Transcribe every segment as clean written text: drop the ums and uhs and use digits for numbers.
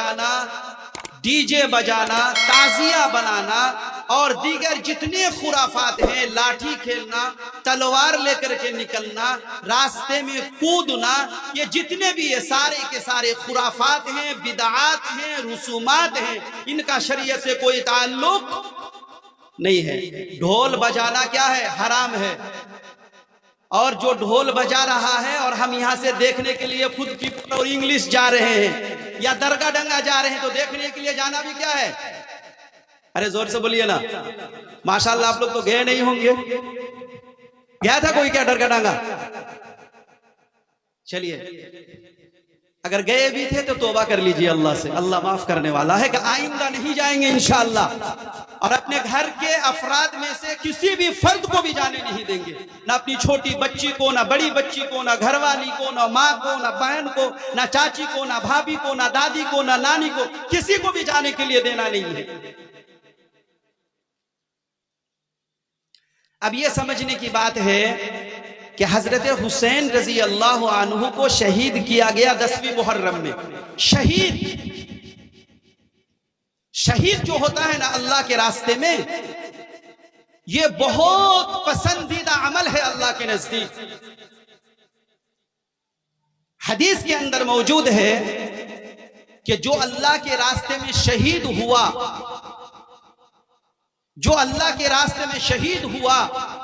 बजाना, डीजे बजाना, ताजिया बनाना और दीगर जितने खुराफात हैं, लाठी खेलना, तलवार लेकर के निकलना, रास्ते में कूदना, ये जितने भी ये सारे के सारे खुराफात हैं, बिदआत हैं, रसूमात हैं, इनका शरीयत से कोई ताल्लुक नहीं है। ढोल बजाना क्या है? हराम है। और जो ढोल बजा रहा है और हम यहाँ से देखने के लिए खुद की और इंग्लिश जा रहे हैं या दरगाह डंगा जा रहे हैं, तो देखने के लिए जाना भी क्या है? अरे जोर से बोलिए ना। माशाल्लाह आप लोग तो गए नहीं होंगे। गया था कोई क्या दरगाह डंगा? चलिए, अगर गए भी थे तो तौबा कर लीजिए अल्लाह से, अल्लाह माफ करने वाला है कि आइंदा नहीं जाएंगे इंशाअल्लाह। और अपने घर के अफराद में से किसी भी फर्द को भी जाने नहीं देंगे, ना अपनी छोटी बच्ची को, ना बड़ी बच्ची को, ना घरवाली को, ना माँ को, ना बहन को, ना चाची को, ना भाभी को, ना दादी को, ना नानी को, किसी को भी जाने के लिए देना नहीं है। अब ये समझने की बात है कि हजरत हुसैन रजी अल्लाह अन्हु को शहीद किया गया 10वीं मुहर्रम में। शहीद जो होता है ना अल्लाह के रास्ते में, ये बहुत पसंदीदा अमल है अल्लाह के नजदीक। हदीस के अंदर मौजूद है कि जो अल्लाह के रास्ते में शहीद हुआ, जो अल्लाह के रास्ते में शहीद हुआ,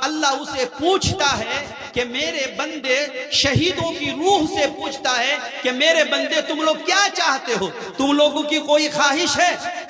अल्लाह उसे पूछता है कि मेरे बंदे, शहीदों की रूह से पूछता है कि मेरे बंदे तुम लोग क्या चाहते हो? तुम लोगों की कोई ख्वाहिश है?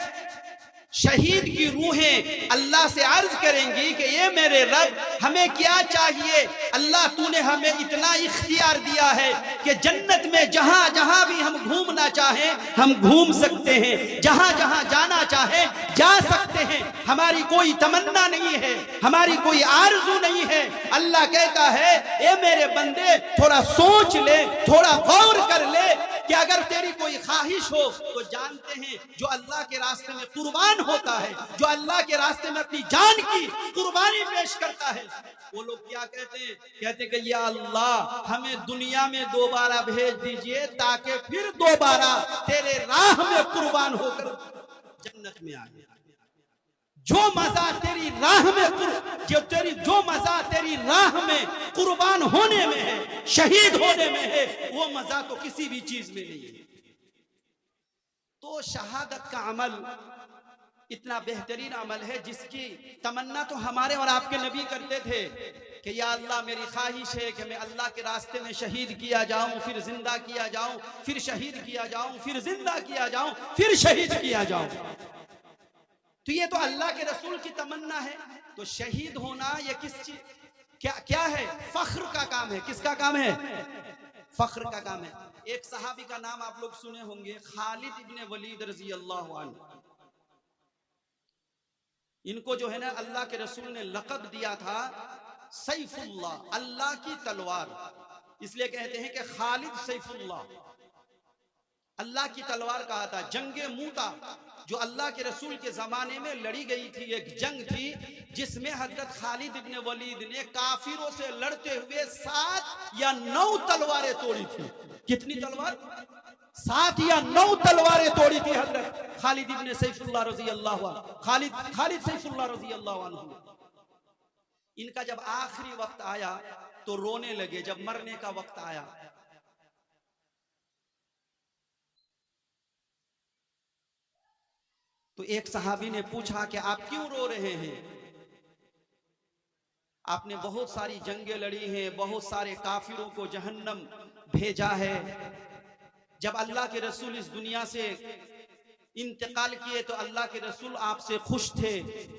शहीद की रूहें अल्लाह से अर्ज करेंगी कि ये मेरे रब, हमें क्या चाहिए? अल्लाह तूने हमें इतना इख्तियार दिया है कि जन्नत में जहां जहां भी हम घूमना चाहें हम घूम सकते हैं, जहां जहां जाना चाहे जा सकते हैं, हमारी कोई तमन्ना नहीं है, हमारी कोई आरज़ू नहीं है। अल्लाह कहता है ए मेरे बंदे थोड़ा सोच ले, थोड़ा गौर कर ले कि अगर तेरी कोई ख्वाहिश हो तो जानते हैं जो अल्लाह के रास्ते में कुर्बान होता है, जो अल्लाह के रास्ते में अपनी जान की कुर्बानी पेश करता है, वो लोग क्या कहते हैं? कहते हैं कि या अल्लाह हमें दुनिया में दोबारा भेज दीजिए ताकि फिर दोबारा तेरे राह में कुर्बान होकर जन्नत में आ जाए। जो मजा तेरी राह में, जो मजा तेरी राह में कुर्बान होने में है, शहीद होने में है, वो मजा तो किसी भी चीज में नहीं है। तो शहादत का अमल इतना बेहतरीन अमल है जिसकी तमन्ना तो हमारे और आपके नबी करते थे कि या अल्लाह मेरी ख्वाहिश है कि मैं अल्लाह के रास्ते में शहीद किया जाऊं, फिर जिंदा किया जाऊं, फिर शहीद किया जाऊं, फिर जिंदा किया जाऊं, फिर शहीद किया जाऊं। तो ये तो अल्लाह के रसूल की तमन्ना है। तो शहीद होना ये किस चीज, क्या है? फख्र का काम है। किसका काम है? फख्र का काम है। एक सहाबी का नाम आप लोग सुने होंगे, खालिद इब्ने वलीद रजी अल्लाह अन्हु। इनको जो है ना अल्लाह के रसूल ने लक़ब दिया था सैफुल्लाह, अल्लाह की तलवार। इसलिए कहते हैं कि खालिद सैफुल्लाह, अल्लाह की तलवार कहा था। जंगे मूता जो अल्लाह के रसूल के जमाने में लड़ी गई थी, एक जंग थी जिसमें हजरत खालिद इब्ने वलीद ने काफिरों से लड़ते हुए 7 या 9 तलवारें तोड़ी थी। कितनी तलवार? 7 या 9 तलवारें तोड़ी थी हजरत खालिद इब्ने सैफुल्लाह रजी अल्लाह अन्हु, खालिद सैफुल्लाह रजी अल्लाह अन्हु। इनका जब आखिरी वक्त आया तो रोने लगे। जब मरने का वक्त आया तो एक सहाबी ने पूछा कि आप क्यों रो रहे हैं? आपने बहुत सारी जंगें लड़ी हैं, बहुत सारे काफिरों को जहन्नम भेजा है। जब अल्लाह के रसूल इस दुनिया से इंतकाल किए तो अल्लाह के रसूल आपसे खुश थे,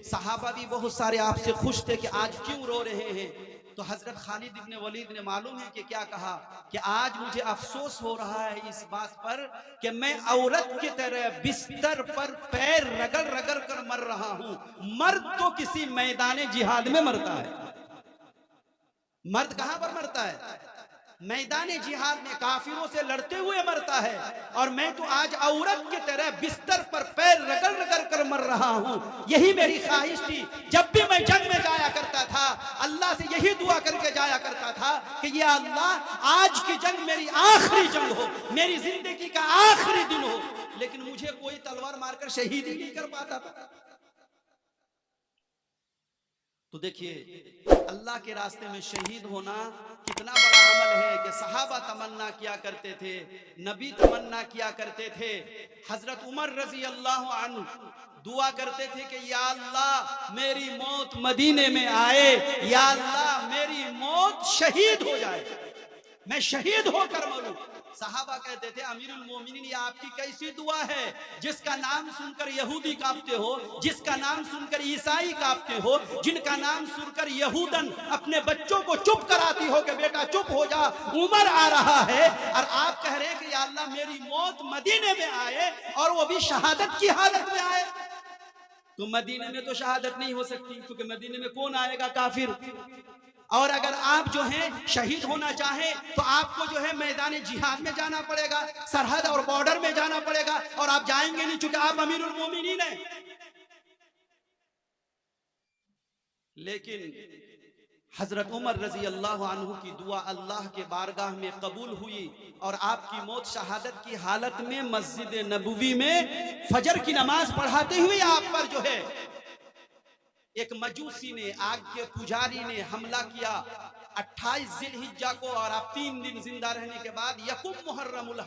सहाबा भी बहुत सारे आपसे खुश थे कि आज क्यों रो रहे हैं? तो हजरत खालिद इब्ने वलीद ने मालूम है कि क्या कहा कि आज मुझे अफसोस हो रहा है इस बात पर कि मैं औरत की तरह बिस्तर पर पैर रगड़ रगड़ कर मर रहा हूं। मर्द तो किसी मैदान जिहाद में मरता है। मर्द कहां पर मरता है? मैदान जिहाद में काफिरों से लड़ते हुए मरता है। और मैं तो आज औरत की तरह बिस्तर पर पैर रगड़ रगड़ कर मर रहा हूं। यही मेरी ख्वाहिश थी। जब भी मैं जंग में जाया करता था अल्लाह से यही दुआ करके जाया करता था कि या अल्लाह आज की जंग मेरी आखिरी जंग हो, मेरी जिंदगी का आखिरी दिन हो। लेकिन मुझे कोई तलवार मारकर शहीद ही नहीं कर पाता था। तो देखिए अल्लाह के रास्ते में शहीद होना कितना बड़ा अमल है कि सहाबा तमन्ना किया करते थे, नबी तमन्ना किया करते थे। हजरत उमर रजी अल्लाह अन्हु दुआ करते थे कि या अल्लाह मेरी मौत मदीने में आए, या अल्लाह मेरी मौत शहीद हो जाए, मैं शहीद होकर मरूं। सहाबा कहते थे अमीरुल मोमिनीन ये आपकी कैसी दुआ है, जिसका नाम सुनकर यहूदी कांपते हो, जिसका नाम सुनकर ईसाई कांपते हो, जिनका नाम सुनकर यहूदन अपने बच्चों को चुप कराती हो कि बेटा चुप हो जा, उमर आ रहा है, और आप कह रहे हैं कि या अल्लाह मेरी मौत मदीने में आए और वो भी शहादत की हालत में आए। तो मदीने में तो शहादत नहीं हो सकती, क्योंकि मदीने में कौन आएगा, काफिर। और अगर आप जो है शहीद होना चाहें तो आपको जो है मैदान जिहाद में जाना पड़ेगा, सरहद और बॉर्डर में जाना पड़ेगा, और आप जाएंगे नहीं चूंकि आप अमीरुल मोमिनीन हैं। लेकिन हजरत उमर रजी अल्लाह अन्हु की दुआ अल्लाह के बारगाह में कबूल हुई और आपकी मौत शहादत की हालत में मस्जिद नबवी में फजर की नमाज पढ़ाते हुए आप पर जो है एक मजूसी ने, आग के पुजारी ने हमला किया 28 जिलहिज्जा को, और आप 3 दिन जिंदा रहने के बाद यकुम मुहर्रमुल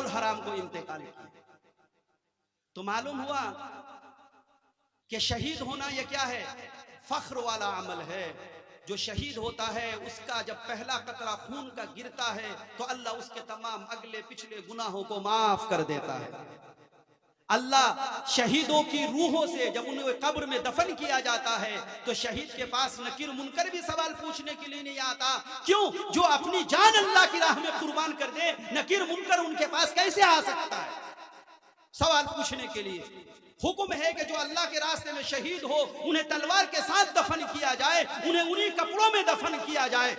हराम को इंतकाल किया। तो मालूम हुआ कि शहीद होना यह क्या है, फख्र वाला अमल है। जो शहीद होता है उसका जब पहला कतरा खून का गिरता है तो अल्लाह उसके तमाम अगले पिछले गुनाहों को माफ कर देता है। अल्लाह शहीदों की रूहों से जब उन्हें कब्र में दफन किया जाता है तो शहीद के पास नकीर मुनकर भी सवाल पूछने के लिए नहीं आता। क्यों? जो अपनी जान अल्लाह की राह में कुर्बान कर दे, नकीर मुनकर उनके पास कैसे आ सकता है सवाल पूछने के लिए। हुक्म है कि जो अल्लाह के रास्ते में शहीद हो उन्हें तलवार के साथ दफन किया जाए, उन्हें उन्हीं कपड़ों में दफन किया जाए।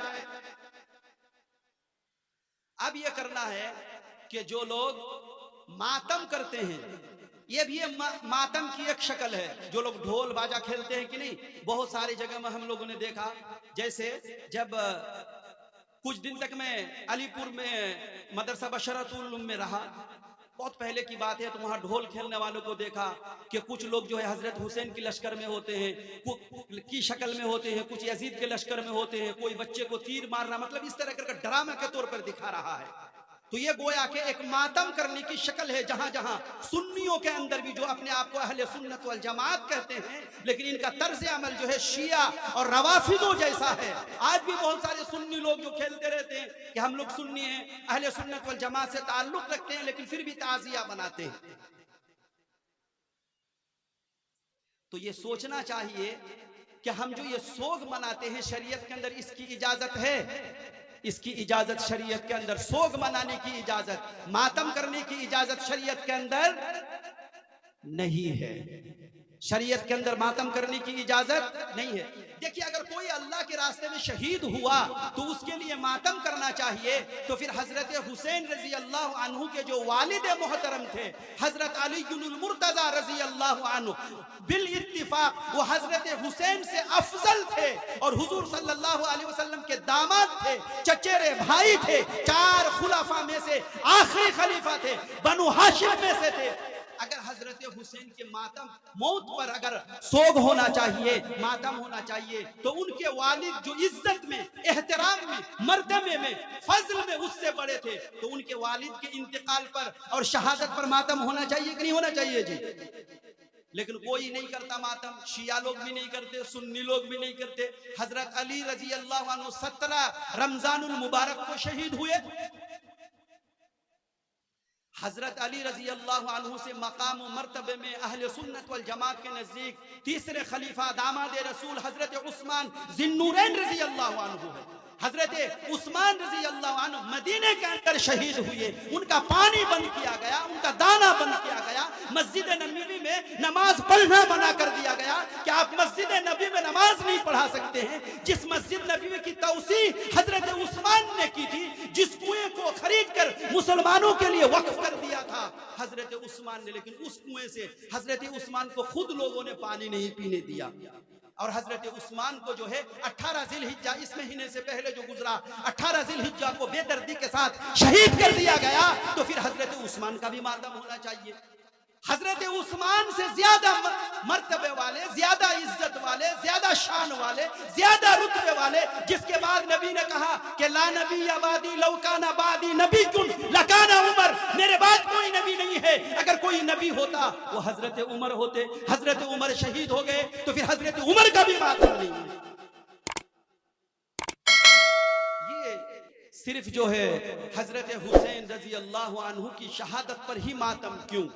अब यह करना है कि जो लोग मातम करते हैं, ये भी मातम की एक शक्ल है। जो लोग ढोल बाजा खेलते हैं कि नहीं, बहुत सारी जगह में हम लोगों ने देखा। जैसे जब कुछ दिन तक मैं अलीपुर में मदरसा बशरतुल उलूम में रहा, बहुत पहले की बात है, तो वहां ढोल खेलने वालों को देखा कि कुछ लोग जो है हजरत हुसैन की लश्कर में होते हैं, की शक्ल में होते हैं, कुछ यजीद के लश्कर में होते हैं, कोई बच्चे को तीर मारना, मतलब इस तरह करके ड्रामा के तौर पर दिखा रहा है। तो ये गोया के एक मातम करने की शक्ल है, जहां जहां सुन्नियों के अंदर भी जो अपने आप को अहले सुन्नत वल जमात कहते हैं, लेकिन इनका तर्ज अमल जो है शिया और रवाफिजों जैसा है। आज भी बहुत सारे सुन्नी लोग जो खेलते रहते हैं कि हम लोग सुन्नी हैं, अहले सुन्नत वल जमात से ताल्लुक रखते हैं, लेकिन फिर भी ताजिया बनाते हैं। तो ये सोचना चाहिए कि हम जो ये सोग मनाते हैं शरीयत के अंदर इसकी इजाजत है, इसकी इजाजत शरीयत के अंदर, सोग मनाने की इजाजत, मातम करने की इजाजत शरीयत के अंदर नहीं है। शरीयत के अंदर मातम करने की इजाजत नहीं है। देखिए अगर कोई अल्लाह के रास्ते में शहीद हुआ तो उसके लिए मातम करना चाहिए। तो फिर हजरत हुसैन रजी अल्लाह अन्हु के जो वालिद मोहतरम थे हजरत अली मुर्तजा रजी अल्लाह अन्हु, बिल इत्तिफाक वो हजरत हुसैन से अफजल थे और हुजूर सल्लल्लाहु अलैहि वसल्लम के दामाद थे, चचेरे भाई थे, 4 खुलाफा में से आखिरी खलीफा थे, बनु हाशिम में से थे। अगर हजरत हुसैन के मातम मौत पर अगर सोग होना चाहिए, मातम होना चाहिए, तो उनके वालिद जो इज्जत में, एहतराम में, मर्तबे में, फजल में उससे बड़े थे, तो उनके वालिद के इंतकाल पर और शहादत पर मातम होना चाहिए कि नहीं होना चाहिए जी? लेकिन कोई नहीं करता मातम, शिया लोग भी नहीं करते, सुन्नी लोग भी नहीं करते। हजरत अली रजी अल्लाह अन्हु 17 रमजानुल मुबारक को शहीद हुए। हजरत अली रजी अल्लाह अन्हु से मकाम मर्तबे में अहले सुन्नत वल जमात के नजदीक तीसरे खलीफा दामाद रसूल हजरत उस्मान जिन्नूरैन रजी अल्लाह अन्हु है। हजरत उस्मान रजी अल्लाह अन्हु मदीने के अंदर शहीद हुए, उनका पानी बंद किया गया, उनका दाना बंद किया गया, मस्जिद नबवी में नमाज पढ़ना मना कर दिया गया कि आप मस्जिद नबी में नमाज नहीं पढ़ा सकते हैं। जिस मस्जिद नबी की तौसी हजरत उस्मान ने की थी, जिस कुएं को खरीद कर मुसलमानों के लिए वक्फ कर दिया था हजरत उस्मान ने, लेकिन उस कुएं से हजरत उस्मान को खुद लोगों ने पानी नहीं पीने दिया। और हजरत उस्मान को जो है 18 जिलहिज्जा, इस महीने से पहले जो गुजरा 18 जिलहिज्जा को बेदर्दी के साथ शहीद कर दिया गया, तो फिर हजरत उस्मान का भी मातम होना चाहिए। हजरत उस्मान से ज्यादा मर्तबे वाले, ज्यादा इज्जत वाले, ज्यादा शान वाले, ज्यादा रुतबे वाले, जिसके बाद नबी ने कहा कि ला नबी आबादी लौकाना बादी नबी कुन लकाना उमर, मेरे बाद कोई नबी नहीं है, अगर कोई नबी होता वो हजरत उमर होते। हजरत उमर शहीद हो गए तो फिर हजरत उमर का भी मातम नहीं है। ये सिर्फ जो है हजरत हुसैन रजी अल्लाह अन्हु की शहादत पर ही मातम क्यों?